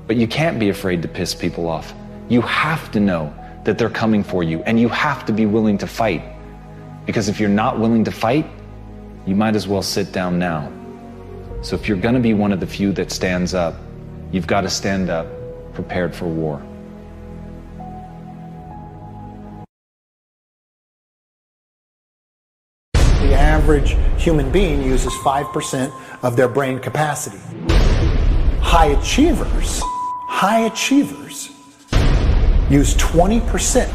But you can't be afraid to piss people off. You have to know that they're coming for you, and you have to be willing to fight. Because if you're not willing to fight, you might as well sit down now. So if you're going to be one of the few that stands up, you've got to stand up, prepared for war. The average human being uses 5% of their brain capacity. High achievers use 20%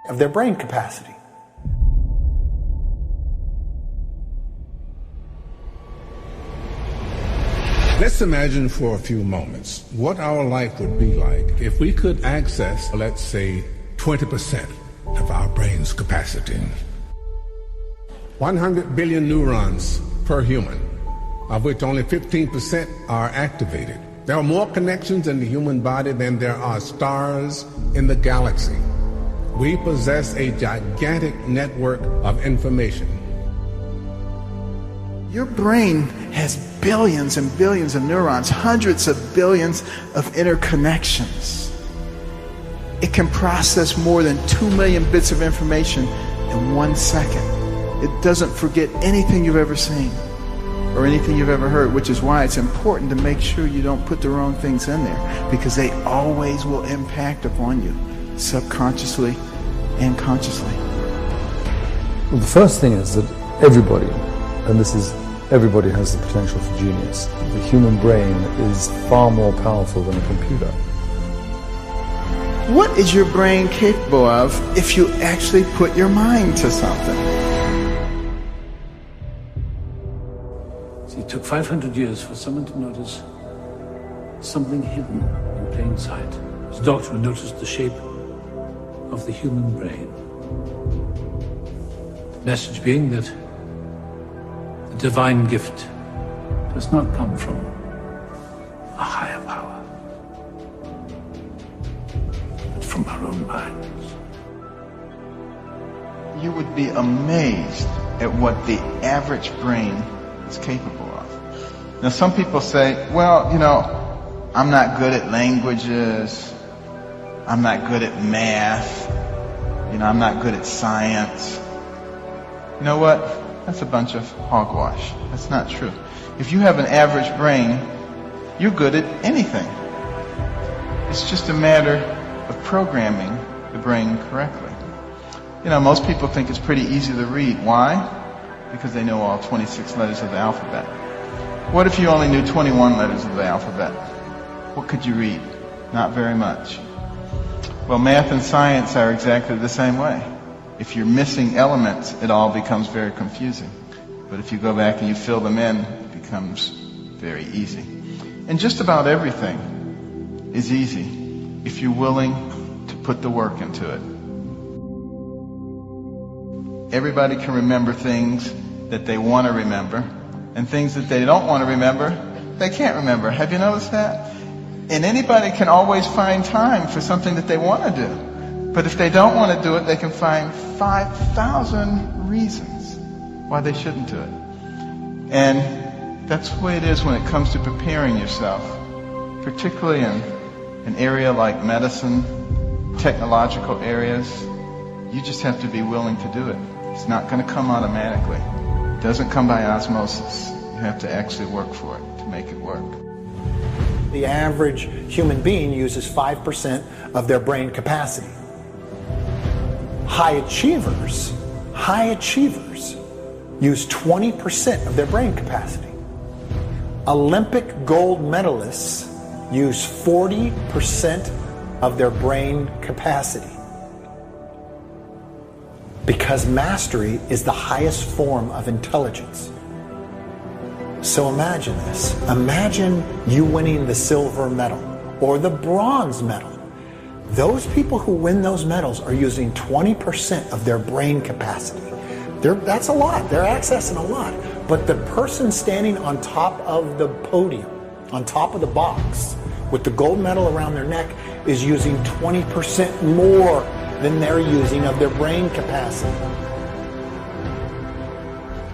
of their brain capacity. Let's imagine for a few moments what our life would be like if we could access, let's say, 20% of our brain's capacity. 100 billion neurons per human, of which only 15% are activated. There are more connections in the human body than there are stars in the galaxy. We possess a gigantic network of information. Your brain has billions and billions of neurons, hundreds of billions of interconnections. It can process more than 2 million bits of information in 1 second. It doesn't forget anything you've ever seen or anything you've ever heard, which is why it's important to make sure you don't put the wrong things in there, because they always will impact upon you, subconsciously and consciously. Well, the first thing is that everybody, and this is everybody, has the potential for genius. The human brain is far more powerful than a computer. What is your brain capable of if you actually put your mind to something? See, it took 500 years for someone to notice something hidden in plain sight. His doctor noticed the shape of the human brain. The message being that the divine gift does not come from a higher power, but from our own minds. You would be amazed at what the average brain is capable of. Now, some people say, well, I'm not good at languages, I'm not good at math, I'm not good at science. You know what? That's a bunch of hogwash. That's not true. If you have an average brain, you're good at anything. It's just a matter of programming the brain correctly. Most people think it's pretty easy to read. Why? Because they know all 26 letters of the alphabet. What if you only knew 21 letters of the alphabet? What could you read? Not very much. Well, math and science are exactly the same way. If you're missing elements, it all becomes very confusing. But if you go back and you fill them in, it becomes very easy. And just about everything is easy if you're willing to put the work into it. Everybody can remember things that they want to remember, and things that they don't want to remember, they can't remember. Have you noticed that? And anybody can always find time for something that they want to do. But if they don't want to do it, they can find 5,000 reasons why they shouldn't do it. And that's the way it is when it comes to preparing yourself, particularly in an area like medicine, technological areas. You just have to be willing to do it. It's not going to come automatically. It doesn't come by osmosis. You have to actually work for it to make it work. The average human being uses 5% of their brain capacity. High achievers use 20% of their brain capacity. Olympic gold medalists use 40% of their brain capacity. Because mastery is the highest form of intelligence. So imagine this. Imagine you winning the silver medal or the bronze medal. Those people who win those medals are using 20% of their brain capacity. That's a lot. They're accessing a lot. But the person standing on top of the podium, on top of the box, with the gold medal around their neck, is using 20% more than they're using of their brain capacity.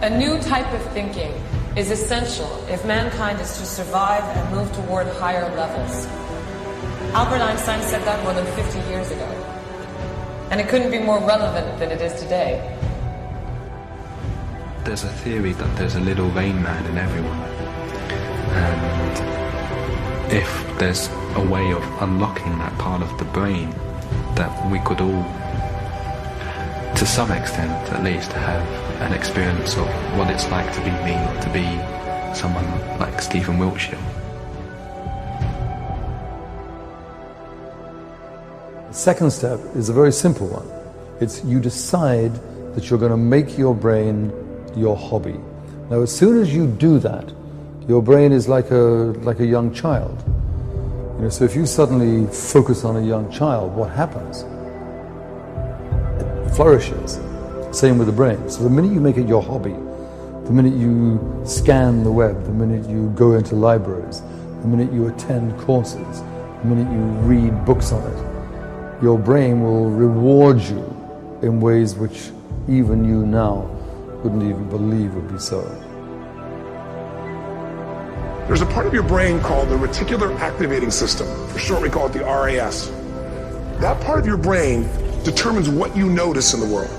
A new type of thinking is essential if mankind is to survive and move toward higher levels. Albert Einstein said that more than 50 years ago. And it couldn't be more relevant than it is today. There's a theory that there's a little Rain Man in everyone. And if there's a way of unlocking that part of the brain, that we could all, to some extent at least, have an experience of what it's like to be me, to be someone like Stephen Wiltshire. The second step is a very simple one. It's you decide that you're going to make your brain your hobby. Now, as soon as you do that, your brain is like a young child. You know, so if you suddenly focus on a young child, what happens? It flourishes. Same with the brain. So the minute you make it your hobby, the minute you scan the web, the minute you go into libraries, the minute you attend courses, the minute you read books on it, your brain will reward you in ways which even you now wouldn't even believe would be so. There's a part of your brain called the reticular activating system. For short, we call it the RAS. That part of your brain determines what you notice in the world.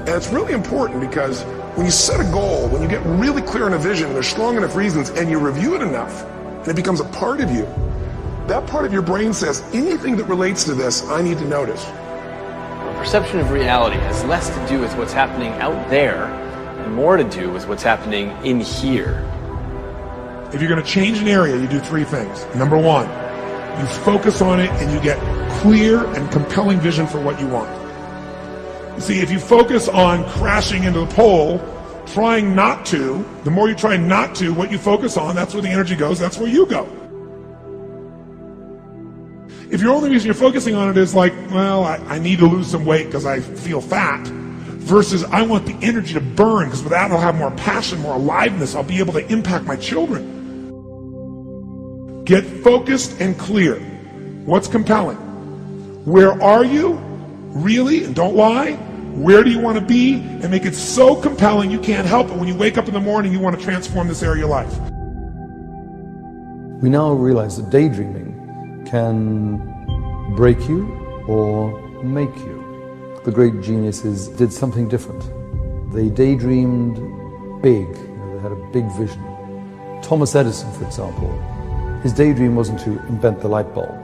And it's really important because when you set a goal, when you get really clear on a vision, there's strong enough reasons, and you review it enough, and it becomes a part of you, that part of your brain says, anything that relates to this, I need to notice. Our perception of reality has less to do with what's happening out there and more to do with what's happening in here. If you're going to change an area, you do three things. Number one, you focus on it and you get clear and compelling vision for what you want. You see, if you focus on crashing into the pole, trying not to, the more you try not to, what you focus on, that's where the energy goes, that's where you go. If your only reason you're focusing on it is like, well, I need to lose some weight because I feel fat, versus I want the energy to burn because with that I'll have more passion, more aliveness, I'll be able to impact my children. Get focused and clear. What's compelling? Where are you? Really? And don't lie. Where do you want to be? And make it so compelling you can't help it. When you wake up in the morning, you want to transform this area of life. We now realize that daydreaming can break you or make you. The great geniuses did something different. They daydreamed big. They had a big vision. Thomas Edison, for example, his daydream wasn't to invent the light bulb.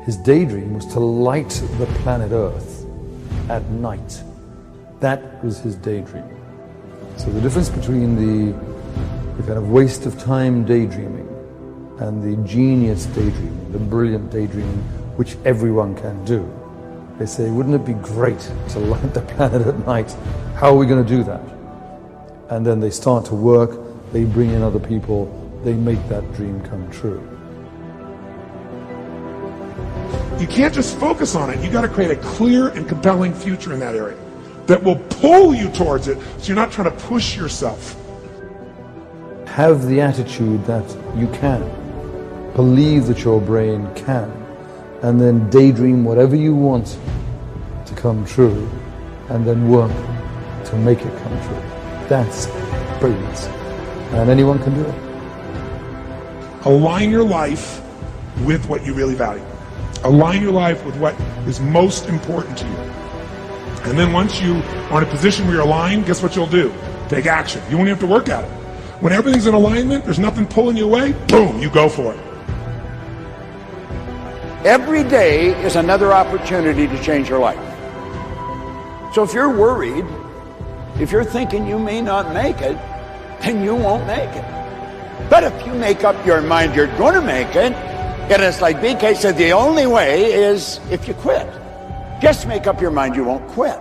His daydream was to light the planet Earth at night. That was his daydream. So the difference between the kind of waste of time daydreaming and the genius daydreaming, the brilliant daydreaming, which everyone can do. They say, wouldn't it be great to light the planet at night? How are we going to do that? And then they start to work, they bring in other people, they make that dream come true. You can't just focus on it. You got to create a clear and compelling future in that area that will pull you towards it, so you're not trying to push yourself. Have the attitude that you can. Believe that your brain can. And then daydream whatever you want to come true, and then work to make it come true. That's brilliance. And anyone can do it. Align your life with what you really value. Align your life with what is most important to you. And then once you are in a position where you're aligned, guess what you'll do? Take action. You won't have to work at it. When everything's in alignment, there's nothing pulling you away, boom, you go for it. Every day is another opportunity to change your life. So if you're worried, if you're thinking you may not make it, then you won't make it. But if you make up your mind you're going to make it, and it's like BK said, the only way is if you quit. Just make up your mind you won't quit.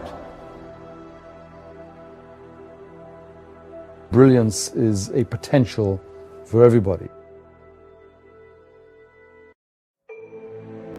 Brilliance is a potential for everybody.